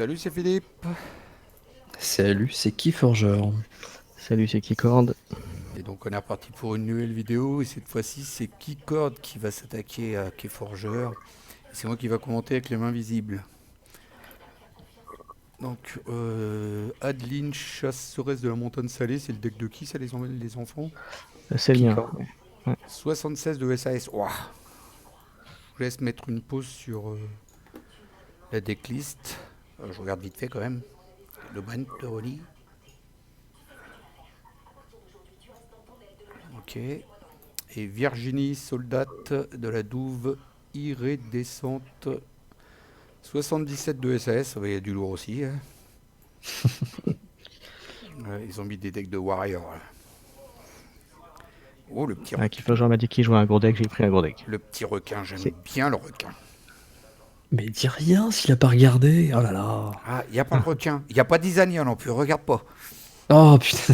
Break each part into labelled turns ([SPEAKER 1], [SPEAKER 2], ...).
[SPEAKER 1] Salut, c'est Philippe.
[SPEAKER 2] Salut, c'est qui Forgeur?
[SPEAKER 3] Salut, c'est Keycord.
[SPEAKER 1] Et donc on est reparti pour une nouvelle vidéo et cette fois-ci c'est Keycord qui va s'attaquer à Keyforger. Et c'est moi qui va commenter avec les mains visibles. Donc Adeline, chasseresse de la montagne salée, c'est le deck de qui ça les enfants?
[SPEAKER 3] C'est le mien.
[SPEAKER 2] Keycord.
[SPEAKER 3] Ouais.
[SPEAKER 1] 76 de SAS. Ouah. Je vous laisse mettre une pause sur la decklist. Je regarde vite fait quand même. Le Brent de Rolly. Ok. Et Virginie, soldate de la Douve iridescente. 77 de SAS, il y a du lourd aussi. Hein. Ils ont mis des decks de Warrior. Là. Oh, le petit requin.
[SPEAKER 3] Keyforger m'a dit qu'il jouait un gros deck, j'ai pris un gros deck.
[SPEAKER 1] Le petit requin, j'aime
[SPEAKER 3] C'est-
[SPEAKER 1] bien le requin.
[SPEAKER 2] Mais dis rien s'il a pas regardé. Oh là là.
[SPEAKER 1] Ah, il n'y a pas le requin. Il n'y a pas d'Isania non plus, regarde pas.
[SPEAKER 2] Oh putain.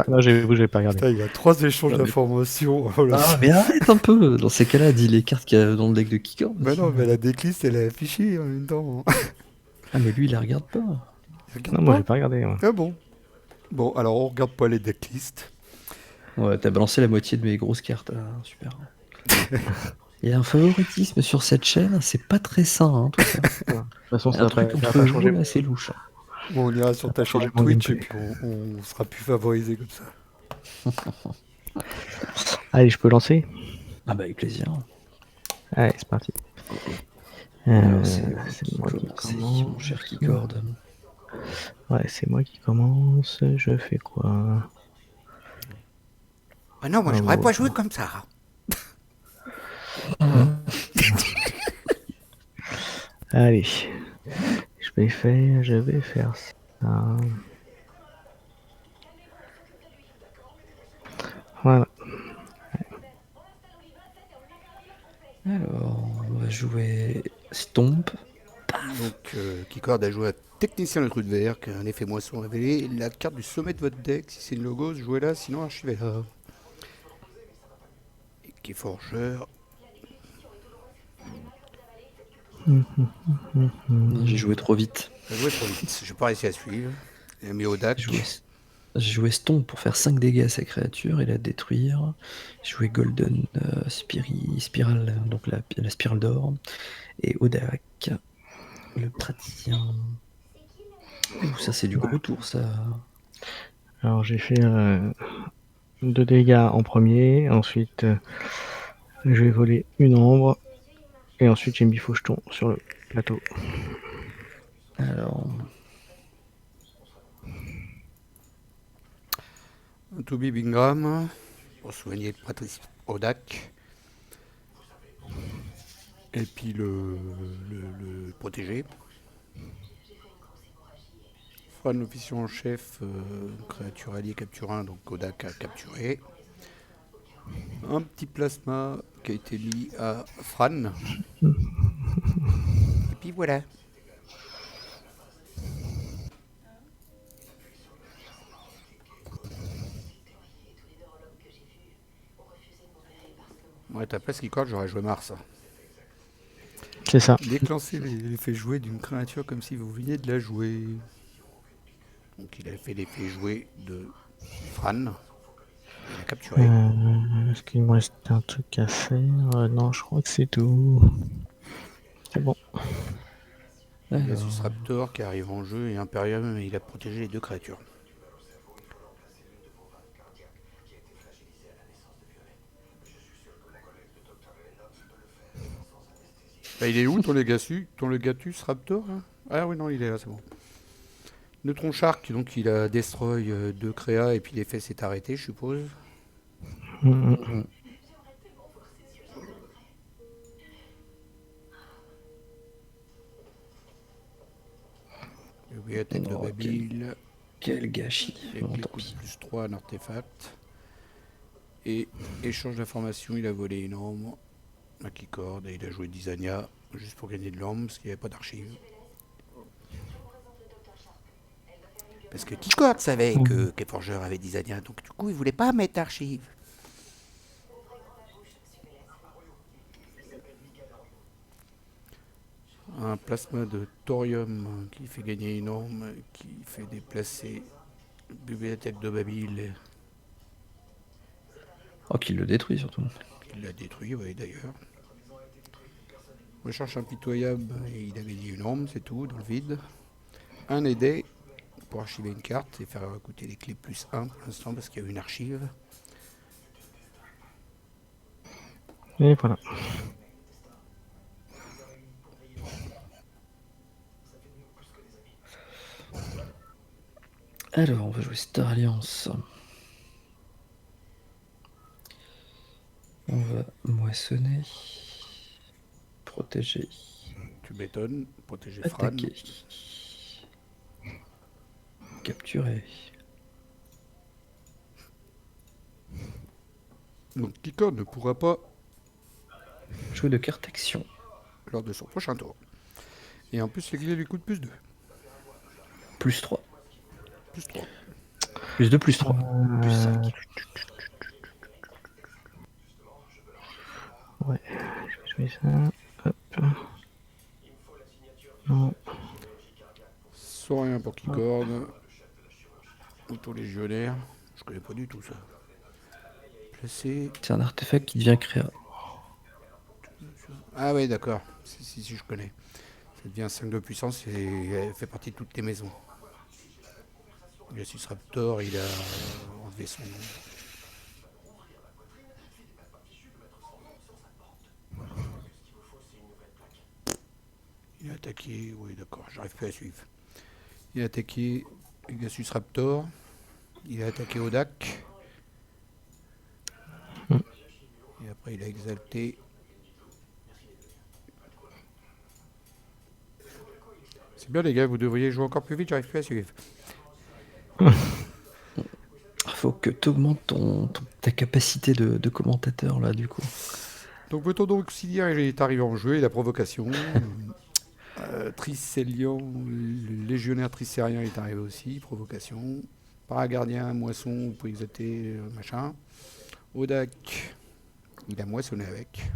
[SPEAKER 3] Non, j'ai pas regardé.
[SPEAKER 1] Putain, il y a 3 échanges
[SPEAKER 2] Non, mais-
[SPEAKER 1] d'informations. Oh, là,
[SPEAKER 2] Ah mais arrête un peu. Dans ces cas-là, dis les cartes qu'il y a dans le deck de Keycord.
[SPEAKER 1] bah non, mais la decklist, elle est affichée en même temps.
[SPEAKER 2] Ah mais lui il la regarde pas.
[SPEAKER 1] Regarde
[SPEAKER 3] Non, moi
[SPEAKER 1] pas.
[SPEAKER 3] j'ai pas regardé. Moi.
[SPEAKER 1] Ah bon. Bon, alors on regarde pas les decklists.
[SPEAKER 2] Ouais, t'as balancé la moitié de mes grosses cartes. Super. Il y a un favoritisme sur cette chaîne, c'est pas très sain, hein, tout ça.
[SPEAKER 3] De toute façon,
[SPEAKER 2] Un truc
[SPEAKER 3] ça va
[SPEAKER 2] entre
[SPEAKER 3] pas
[SPEAKER 2] vous,
[SPEAKER 3] changer.
[SPEAKER 2] là, c'est louche.
[SPEAKER 1] Bon, on ira sur ta chaîne
[SPEAKER 3] changer mon
[SPEAKER 1] Twitch et
[SPEAKER 3] gameplay.
[SPEAKER 1] puis on sera plus favorisé comme ça.
[SPEAKER 3] Allez, je peux lancer.
[SPEAKER 2] Ah bah avec plaisir.
[SPEAKER 3] Allez, c'est parti.
[SPEAKER 2] Alors c'est
[SPEAKER 3] moi qui
[SPEAKER 2] commencer,
[SPEAKER 3] commence.
[SPEAKER 2] mon cher Keycord.
[SPEAKER 3] Ouais, c'est moi qui commence. Je fais quoi?
[SPEAKER 1] Ah non, moi
[SPEAKER 3] Ah,
[SPEAKER 1] j'aurais
[SPEAKER 3] bon,
[SPEAKER 1] pas joué comme ça.
[SPEAKER 3] Allez, je vais faire ça. Voilà.
[SPEAKER 2] Alors, on va jouer Stomp.
[SPEAKER 1] Donc, Keycord a joué à Technicien le truc vert, qui a un effet moisson révélé. La carte du sommet de votre deck, si c'est une logos, jouez-la, sinon archivez-la. Et Keyforger.
[SPEAKER 2] J'ai joué trop vite.
[SPEAKER 1] J'ai joué trop vite, j'ai pas réussi à suivre. Il a mis au DAC.
[SPEAKER 2] J'ai joué Stomp pour faire 5 dégâts à sa créature et la détruire. J'ai joué Golden Spiral, donc la spirale d'or. Et Odak, le praticien. Ouh, ça c'est du gros tour ça.
[SPEAKER 3] Alors j'ai fait 2 dégâts en premier, ensuite je vais voler une ombre, et ensuite j'ai mis Faucheton sur le plateau.
[SPEAKER 2] Alors,
[SPEAKER 1] Un Toby Bingham, pour soigner le Patrice Odak. Et puis le protégé. Fran, l'officier en chef, créature alliée capture 1, donc Odak a capturé. Un petit plasma qui a été mis à Fran. Et puis voilà. Moi, à ta place, Keycord, j'aurais joué Mars.
[SPEAKER 3] C'est ça.
[SPEAKER 1] Déclencher l'effet joué d'une créature comme si vous veniez de la jouer. Donc il a fait l'effet joué de Fran. Il a capturé.
[SPEAKER 3] Est-ce qu'il me reste un truc à faire? Non, je crois que c'est tout. C'est bon.
[SPEAKER 1] Pegasus Raptor qui arrive en jeu et Imperium, il a protégé les 2 créatures. Bah, il est où ton Legatus Raptor hein? Ah oui, non, il est là, c'est bon. Neutron Shark, donc il a destroy 2 créas et puis l'effet s'est arrêté, je suppose. Et oui, attaque de Babil.
[SPEAKER 2] Quel gâchis.
[SPEAKER 1] Et
[SPEAKER 2] Bon,
[SPEAKER 1] puis
[SPEAKER 2] tant
[SPEAKER 1] coûte
[SPEAKER 2] pis.
[SPEAKER 1] plus 3 un artefact. Et échange d'informations, il a volé une ombre à Keycord et il a joué Dizania juste pour gagner de l'ombre parce qu'il n'y avait pas d'archives. Parce que Keycord savait que Keyforger avait Dizania, donc du coup il voulait pas mettre d'archives. Un plasma de thorium qui fait gagner une arme, qui fait déplacer bibliothèque de Babil,
[SPEAKER 2] Oh, qu'il le détruit surtout.
[SPEAKER 1] qui l'a détruit, oui, d'ailleurs. Recherche impitoyable, et il a gagné une arme, c'est tout, dans le vide. Un aidé pour archiver une carte et faire coûter les clés plus 1 pour l'instant parce qu'il y a une archive.
[SPEAKER 3] Et voilà.
[SPEAKER 2] Alors, on va jouer Star Alliance. On va moissonner. Protéger.
[SPEAKER 1] Tu m'étonnes, protéger Fran.
[SPEAKER 2] Attaquer. Capturer.
[SPEAKER 1] Donc Kiko ne pourra pas
[SPEAKER 2] Jouer de carte action.
[SPEAKER 1] lors de son prochain tour. Et en plus, les clés lui coûtent plus 2.
[SPEAKER 2] Plus 3.
[SPEAKER 1] Plus 3.
[SPEAKER 2] Plus 2, plus 3. Plus 5.
[SPEAKER 3] Ouais, je vais jouer ça. Hop. Non.
[SPEAKER 1] Sans rien pour Keycord. Auto-légionnaire. Je connais pas du tout ça. Placé.
[SPEAKER 2] C'est un artefact qui devient créa.
[SPEAKER 1] Ah ouais, d'accord. Si, je connais. Ça devient 5 de puissance et elle fait partie de toutes les maisons. Glacius Raptor, il a enlevé son nom. Il a attaqué, oui d'accord, j'arrive pas à suivre. Il a attaqué Glacius Raptor. Il a attaqué Odak. Et après il a exalté. C'est bien les gars, vous devriez jouer encore plus vite, j'arrive plus à suivre.
[SPEAKER 2] Faut que tu augmentes ta capacité de commentateur là du coup.
[SPEAKER 1] Donc votre don auxiliaire est arrivé en jeu et la provocation. Tricélian, le légionnaire tricérien est arrivé aussi, provocation. Paragardien, moisson, vous pouvez exalter, machin. Odak, il a moissonné avec.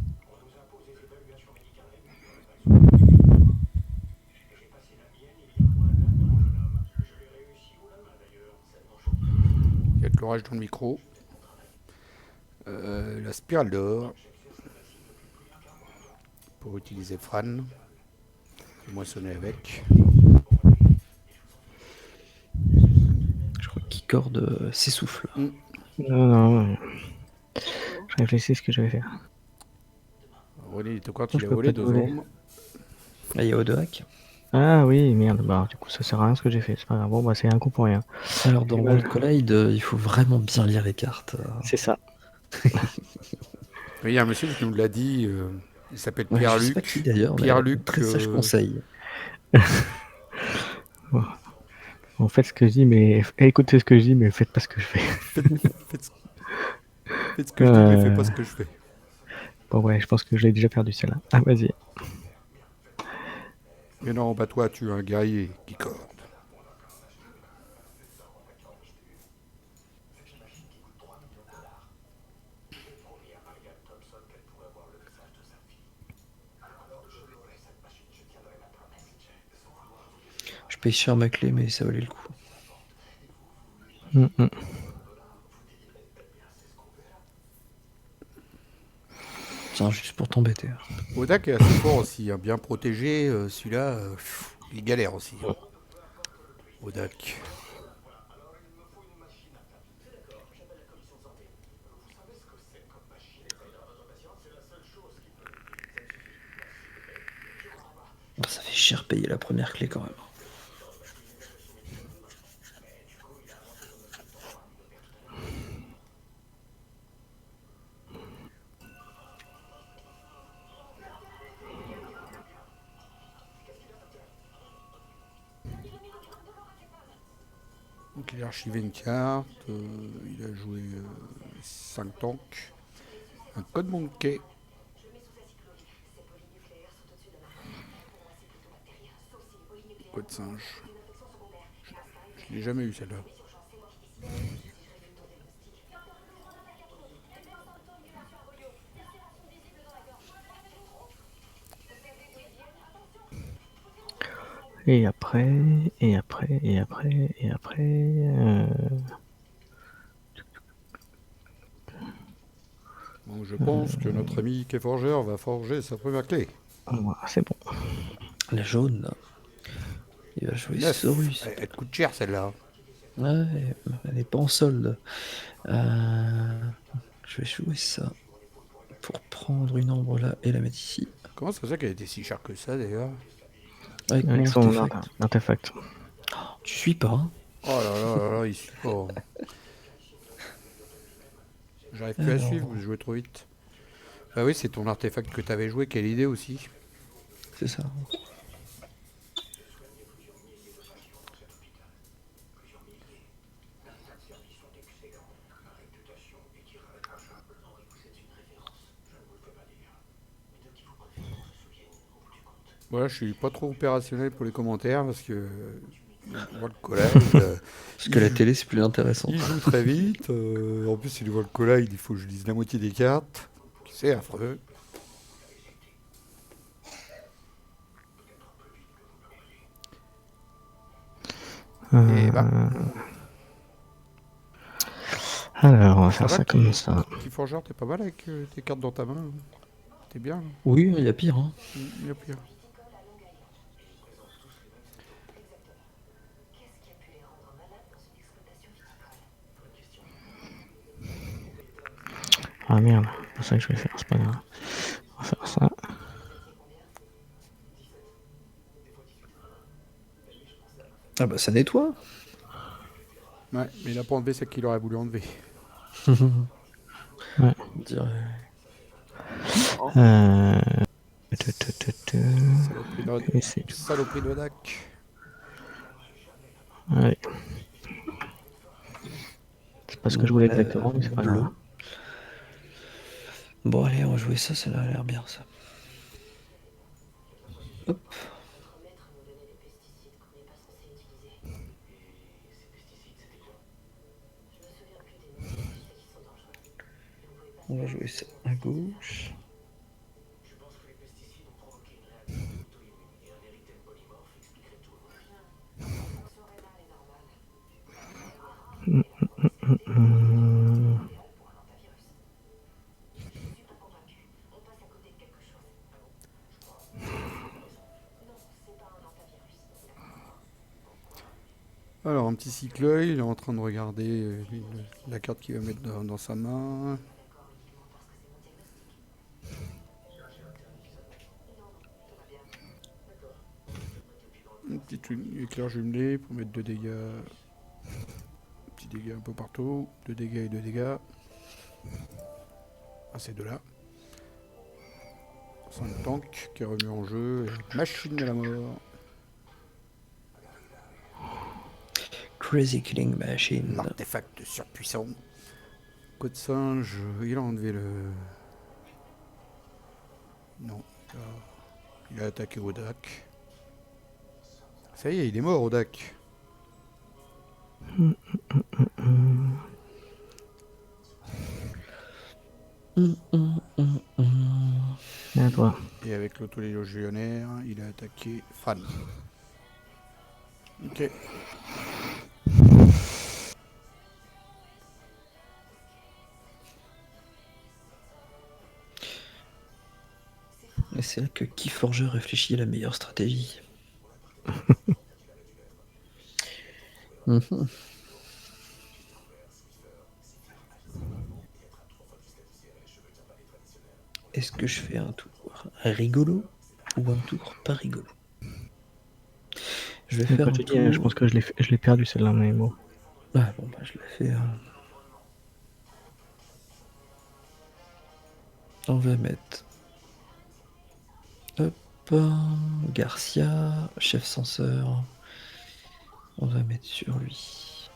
[SPEAKER 1] Il y a de l'orage dans le micro. La spirale d'or. Pour utiliser Fran. Moissonner avec.
[SPEAKER 2] Je crois qu'il corde s'essouffle.
[SPEAKER 3] Non. Je réfléchis à ce que je vais faire.
[SPEAKER 1] René, il est au coin,
[SPEAKER 3] Je
[SPEAKER 1] il a
[SPEAKER 3] peux
[SPEAKER 1] volé
[SPEAKER 3] pas
[SPEAKER 1] 2
[SPEAKER 3] voler.
[SPEAKER 1] hommes.
[SPEAKER 2] Là, il y a Odoak.
[SPEAKER 3] Ah oui, merde. Bah, du coup, ça sert à rien ce que j'ai fait. C'est pas grave. Bon, bah, c'est un coup pour rien.
[SPEAKER 2] Alors, dans
[SPEAKER 3] Et
[SPEAKER 2] World
[SPEAKER 3] bah,
[SPEAKER 2] Collide, il faut vraiment bien lire les cartes.
[SPEAKER 3] c'est ça.
[SPEAKER 1] Il y a un monsieur qui nous l'a dit. Il s'appelle
[SPEAKER 2] Ouais, je sais
[SPEAKER 1] Pierre-Luc.
[SPEAKER 2] pas qui d'ailleurs, mais
[SPEAKER 1] Pierre-Luc.
[SPEAKER 2] très sage conseil.
[SPEAKER 3] Bon. En fait, ce que je dis, mais écoutez ce que je dis, mais faites pas ce que je fais.
[SPEAKER 1] Faites ce que je dis, mais faites pas ce que je fais.
[SPEAKER 3] Bon, ouais, je pense que je l'ai déjà perdu celle-là. Ah, vas-y.
[SPEAKER 1] Mais non, bah toi, tu es un guerrier qui corde.
[SPEAKER 2] Je paye cher ma clé, mais ça valait le coup. Tiens, juste pour t'embêter.
[SPEAKER 1] Odak est assez fort aussi, hein, bien protégé. Celui-là, il galère aussi. Hein. Odak.
[SPEAKER 2] Ça fait cher payer la première clé quand même.
[SPEAKER 1] Donc il a archivé une carte. Il a joué 5 tanks. Un code monkey. Code singe. Je l'ai jamais eu celle-là.
[SPEAKER 3] Et après, et après, et après, et après.
[SPEAKER 1] Donc je pense que notre ami Keyforger va forger sa première clé.
[SPEAKER 3] Voilà, c'est bon.
[SPEAKER 2] La jaune. Il va jouer
[SPEAKER 1] 9.
[SPEAKER 2] Saurus.
[SPEAKER 1] Elle te coûte cher celle-là.
[SPEAKER 2] Ouais, elle n'est pas en solde. Je vais jouer ça pour prendre une ombre là et la mettre ici.
[SPEAKER 1] Comment ça se fait qu'elle était si chère que ça d'ailleurs?
[SPEAKER 2] Avec mon
[SPEAKER 3] Avec son
[SPEAKER 2] artefact.
[SPEAKER 3] artefact.
[SPEAKER 2] Tu suis pas, hein?
[SPEAKER 1] Oh là là là là, il suit pas. J'arrive plus à suivre,
[SPEAKER 2] Alors,
[SPEAKER 1] vous jouez trop vite. Bah oui, c'est ton artefact que t'avais joué, quelle idée aussi.
[SPEAKER 2] c'est ça.
[SPEAKER 1] Voilà, je suis pas trop opérationnel pour les commentaires parce que il voit le collage,
[SPEAKER 2] Parce que
[SPEAKER 1] il,
[SPEAKER 2] la
[SPEAKER 1] joue,
[SPEAKER 2] télé, c'est plus intéressant.
[SPEAKER 1] il joue très vite. En plus, il voit le collage, il faut que je lise la moitié des cartes. C'est affreux. Et bah,
[SPEAKER 3] Alors, on va faire
[SPEAKER 1] va,
[SPEAKER 3] ça comme ça.
[SPEAKER 1] Keyforger, t'es pas mal avec tes cartes dans ta main. T'es bien.
[SPEAKER 2] Oui, il y a pire, hein.
[SPEAKER 1] Il y a pire.
[SPEAKER 3] Ah merde, c'est ça que je vais faire, c'est pas grave. On va faire ça.
[SPEAKER 2] Ah bah ça nettoie.
[SPEAKER 1] Ouais, mais il a pas enlevé celle qu'il aurait voulu enlever.
[SPEAKER 3] Ouais.
[SPEAKER 2] On dirait.
[SPEAKER 3] Et c'est tout.
[SPEAKER 1] Saloperie de Odak.
[SPEAKER 3] Allez. C'est pas ce que je voulais exactement, mais c'est pas
[SPEAKER 2] bleu.
[SPEAKER 3] grave.
[SPEAKER 2] Bon allez, on va jouer ça, ça a l'air bien ça. Hop. On va jouer ça à gauche.
[SPEAKER 1] Alors, un petit cycle-œil, il est en train de regarder la carte qu'il va mettre dans sa main. Un petit éclair jumelé pour mettre 2 dégâts. Petit dégâts un peu partout. 2 dégâts et 2 dégâts. Ah, ces deux-là. C'est un tank qui est remis en jeu. Machine de la mort.
[SPEAKER 2] Crazy Killing Machine.
[SPEAKER 1] L'artefact surpuissant. Code singe, il a enlevé le... Non. Il a attaqué Odak. Ça y est, il est mort, Odak.
[SPEAKER 3] Et à toi.
[SPEAKER 1] Et avec l'autolégionnaire, il a attaqué Fan. Ok.
[SPEAKER 2] Et c'est là que Keyforger réfléchit à la meilleure stratégie. Est-ce que je fais un tour rigolo ou un tour pas rigolo? Je vais faire
[SPEAKER 3] Comme
[SPEAKER 2] un
[SPEAKER 3] je
[SPEAKER 2] tour...
[SPEAKER 3] dis, je pense que je l'ai perdu celle-là, mais bon.
[SPEAKER 2] Ah bon, bah je l'ai fait. On va mettre... Hop, Garcia, chef censeur. On va mettre sur lui.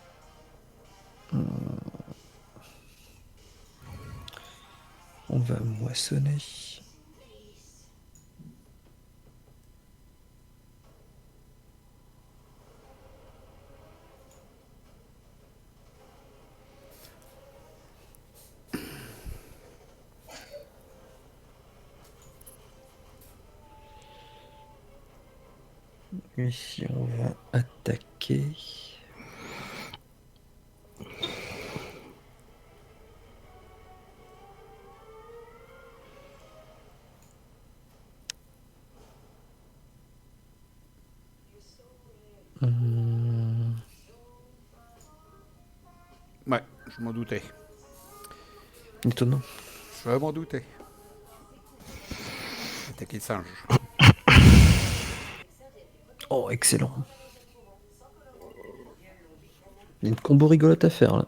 [SPEAKER 2] On va moissonner. Ici, on va attaquer. Hum,
[SPEAKER 1] Ouais, je m'en doutais.
[SPEAKER 2] Étonnant.
[SPEAKER 1] Je m'en doutais. Attaquer le singe.
[SPEAKER 2] Oh, excellent. Il y a une combo rigolote à faire, là.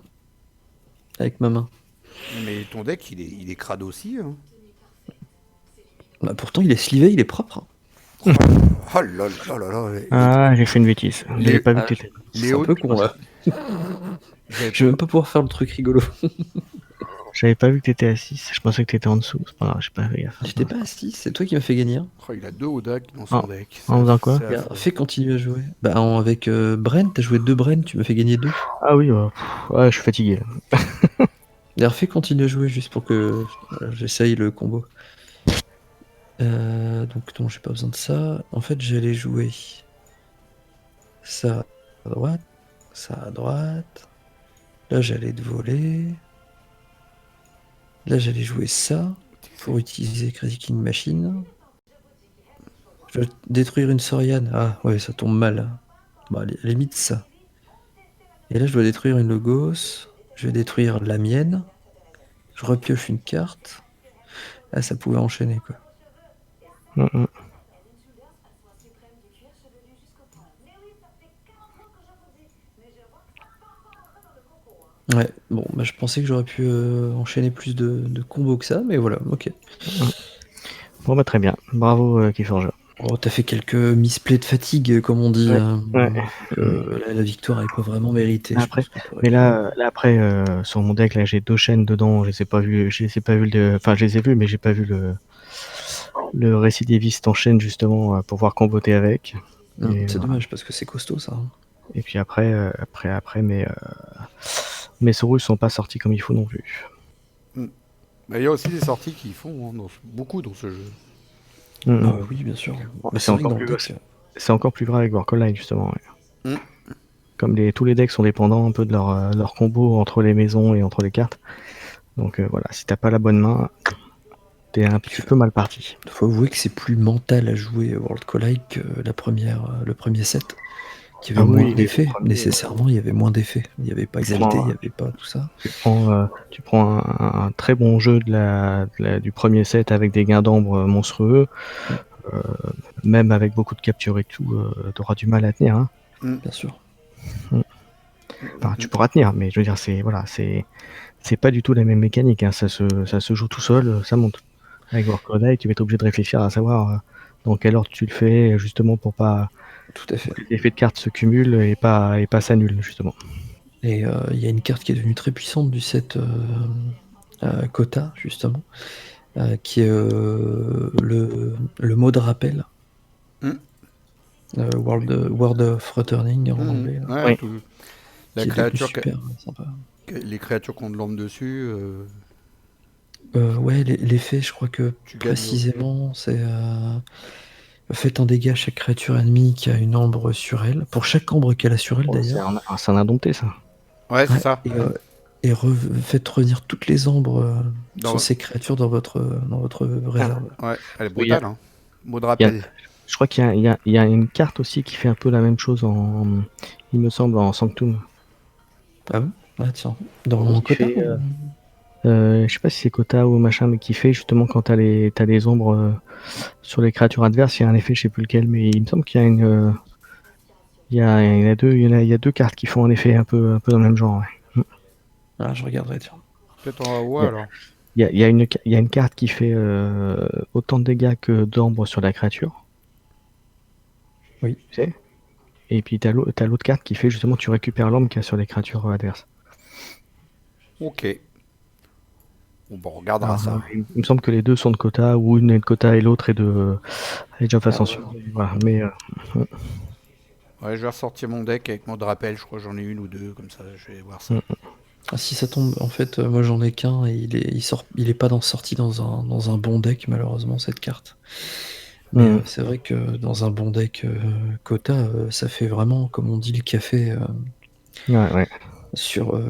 [SPEAKER 2] Avec ma main.
[SPEAKER 1] Mais ton deck, il est crade aussi. Hein.
[SPEAKER 2] Bah, pourtant, il est slivé, il est propre.
[SPEAKER 1] Oh là là là là.
[SPEAKER 3] Ah, j'ai fait une bêtise. J'avais pas vu
[SPEAKER 2] Ah,
[SPEAKER 3] que t'étais.
[SPEAKER 2] C'est
[SPEAKER 1] Léo,
[SPEAKER 2] un peu con, là. Je vais même pas pouvoir faire le truc rigolo.
[SPEAKER 3] J'avais pas vu que t'étais à 6. Je pensais que t'étais en dessous. C'est pas grave, j'ai pas fait gaffe.
[SPEAKER 2] J'étais pas assis, c'est toi qui m'as fait gagner.
[SPEAKER 1] Oh, il a 2 Odak dans son
[SPEAKER 3] Ah,
[SPEAKER 1] deck.
[SPEAKER 3] en faisant quoi?
[SPEAKER 1] C'est
[SPEAKER 2] Regarde,
[SPEAKER 1] affreux.
[SPEAKER 2] fais continuer à jouer. Bah, avec Bren, t'as joué 2 Bren, tu m'as fait gagner 2.
[SPEAKER 3] Ah oui, ouais, je suis fatigué là.
[SPEAKER 2] D'ailleurs, fais continuer à jouer juste pour que j'essaye le combo. Donc, non, j'ai pas besoin de ça. En fait, j'allais jouer ça à droite, ça à droite. Là, j'allais te voler. Là, j'allais jouer ça pour utiliser Crazy King Machine. Je vais détruire une Soriane. Ah, ouais, ça tombe mal. Bon, à la limite, ça. Et là, je dois détruire une Logos. Je vais détruire la mienne. Je repioche une carte. Ah, ça pouvait enchaîner, quoi.
[SPEAKER 3] Mm.
[SPEAKER 2] Ouais, bon, bah, je pensais que j'aurais pu enchaîner plus de combos que ça, mais voilà, ok.
[SPEAKER 3] Bon bah très bien. Bravo Keyforge.
[SPEAKER 2] Oh, t'as fait quelques misplays de fatigue, comme on dit.
[SPEAKER 3] Ouais,
[SPEAKER 2] Hein.
[SPEAKER 3] ouais.
[SPEAKER 2] La victoire n'est pas vraiment méritée.
[SPEAKER 3] Après,
[SPEAKER 2] je pense qu'on peut
[SPEAKER 3] mais
[SPEAKER 2] répondre.
[SPEAKER 3] là après sur mon deck là j'ai 2 chaînes dedans. Je les ai pas vu. Enfin je les ai vus mais j'ai pas vu le récidiviste en chaîne justement pour voir comboter avec. Et,
[SPEAKER 2] C'est
[SPEAKER 3] voilà.
[SPEAKER 2] dommage parce que c'est costaud ça. Hein.
[SPEAKER 3] Et puis après mes Saurus sont pas sortis comme il faut non plus.
[SPEAKER 1] Mais il y a aussi des sorties qui font hein, beaucoup dans ce jeu.
[SPEAKER 3] Mm.
[SPEAKER 2] Oui, bien sûr.
[SPEAKER 3] Bon,
[SPEAKER 2] Mais
[SPEAKER 3] c'est
[SPEAKER 2] vrai que
[SPEAKER 3] encore
[SPEAKER 2] dans le
[SPEAKER 3] plus
[SPEAKER 2] deck,
[SPEAKER 3] c'est encore plus grave avec Warcry justement. Ouais.
[SPEAKER 1] Mm.
[SPEAKER 3] Comme tous les decks sont dépendants un peu de leur combo entre les maisons et entre les cartes. Donc voilà, si t'as pas la bonne main, t'es un petit peu mal parti.
[SPEAKER 2] faut avouer que c'est plus mental à jouer World Collide que le premier set. Qui avait
[SPEAKER 3] Ah
[SPEAKER 2] moins
[SPEAKER 3] oui,
[SPEAKER 2] d'effets.
[SPEAKER 3] le premier,
[SPEAKER 2] Nécessairement, il y avait moins d'effets. Il n'y avait pas exalté, il n'y avait pas tout ça.
[SPEAKER 3] Tu prends un très bon jeu du premier set avec des gains d'ombre monstrueux, même avec beaucoup de captures et tout, t'auras du mal à tenir. Hein.
[SPEAKER 2] Bien sûr.
[SPEAKER 3] Enfin, tu pourras tenir, mais je veux dire, c'est pas du tout la même mécanique. Hein. Ça se joue tout seul, ça monte. Avec Warcry, tu vas être obligé de réfléchir à savoir dans quel ordre tu le fais, justement pour pas
[SPEAKER 2] Tout à fait.
[SPEAKER 3] que les effets de cartes se cumulent et pas s'annulent, justement.
[SPEAKER 2] Et il y a une carte qui est devenue très puissante du set Kota, justement, qui est le mot de rappel. World of Returning en anglais. Là,
[SPEAKER 1] Ouais,
[SPEAKER 3] Oui.
[SPEAKER 1] La
[SPEAKER 2] qui est devenu
[SPEAKER 1] créature
[SPEAKER 2] super sympa.
[SPEAKER 1] les créatures qui ont de l'ombre dessus.
[SPEAKER 2] Ouais, l'effet, je crois que
[SPEAKER 1] Tu gagnes.
[SPEAKER 2] précisément, c'est faites un dégât à chaque créature ennemie qui a une ombre sur elle. Pour chaque ombre qu'elle a sur elle, d'ailleurs.
[SPEAKER 3] C'est un indompté, ça.
[SPEAKER 1] Ouais, c'est ça.
[SPEAKER 2] Et faites revenir toutes les ombres
[SPEAKER 1] Dans-
[SPEAKER 2] sur ces créatures dans votre réserve.
[SPEAKER 1] Ouais, elle est brutale. Hein. Mot de
[SPEAKER 3] Il y a-
[SPEAKER 1] rappel.
[SPEAKER 3] Je crois qu'il y a une carte aussi qui fait un peu la même chose il me semble, en Sanctum.
[SPEAKER 2] Ah bon? Ah tiens. Dans mon
[SPEAKER 3] Qui
[SPEAKER 2] Kota
[SPEAKER 3] fait, je sais pas si c'est Kota ou machin, mais qui fait justement quand t'as des ombres sur les créatures adverses, il y a un effet, je sais plus lequel, mais il me semble qu'il y a il y a deux cartes qui font un effet un peu dans le même genre. Ouais.
[SPEAKER 2] Ah, je regarderai, tiens.
[SPEAKER 1] Peut-être en haut
[SPEAKER 3] Ouais.
[SPEAKER 1] alors.
[SPEAKER 3] Il y a une carte qui fait autant de dégâts que d'ombre sur la créature.
[SPEAKER 2] Oui.
[SPEAKER 3] Tu sais. Et puis t'as l'autre carte qui fait justement tu récupères l'ombre qu'il y a sur les créatures adverses.
[SPEAKER 1] Ok. Bon, on regardera ça.
[SPEAKER 3] Il me semble que les deux sont de Kota, ou une est de Kota et l'autre est de Age of Ascension. Voilà. Mais
[SPEAKER 1] Ouais, je vais ressortir mon deck avec mot de rappel. Je crois que j'en ai une ou deux, comme ça, je vais voir ça.
[SPEAKER 2] Ah, si ça tombe, en fait, moi j'en ai qu'un et il est pas sorti dans un bon deck, malheureusement, cette carte. Mais
[SPEAKER 3] Mhm.
[SPEAKER 2] c'est vrai que dans un bon deck Kota, ça fait vraiment, comme on dit, le café
[SPEAKER 3] Ouais.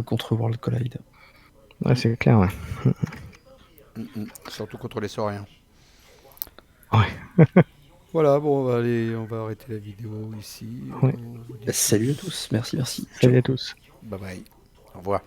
[SPEAKER 2] contre World Collide.
[SPEAKER 3] Ouais, c'est clair, ouais.
[SPEAKER 1] Surtout contre les sauriens.
[SPEAKER 3] Ouais.
[SPEAKER 1] Voilà, bon, on va arrêter la vidéo ici.
[SPEAKER 3] Ouais.
[SPEAKER 1] On vous dit
[SPEAKER 2] Salut à
[SPEAKER 1] tous.
[SPEAKER 2] tous, merci, ciao.
[SPEAKER 3] Salut à tous.
[SPEAKER 1] Bye bye. Au revoir.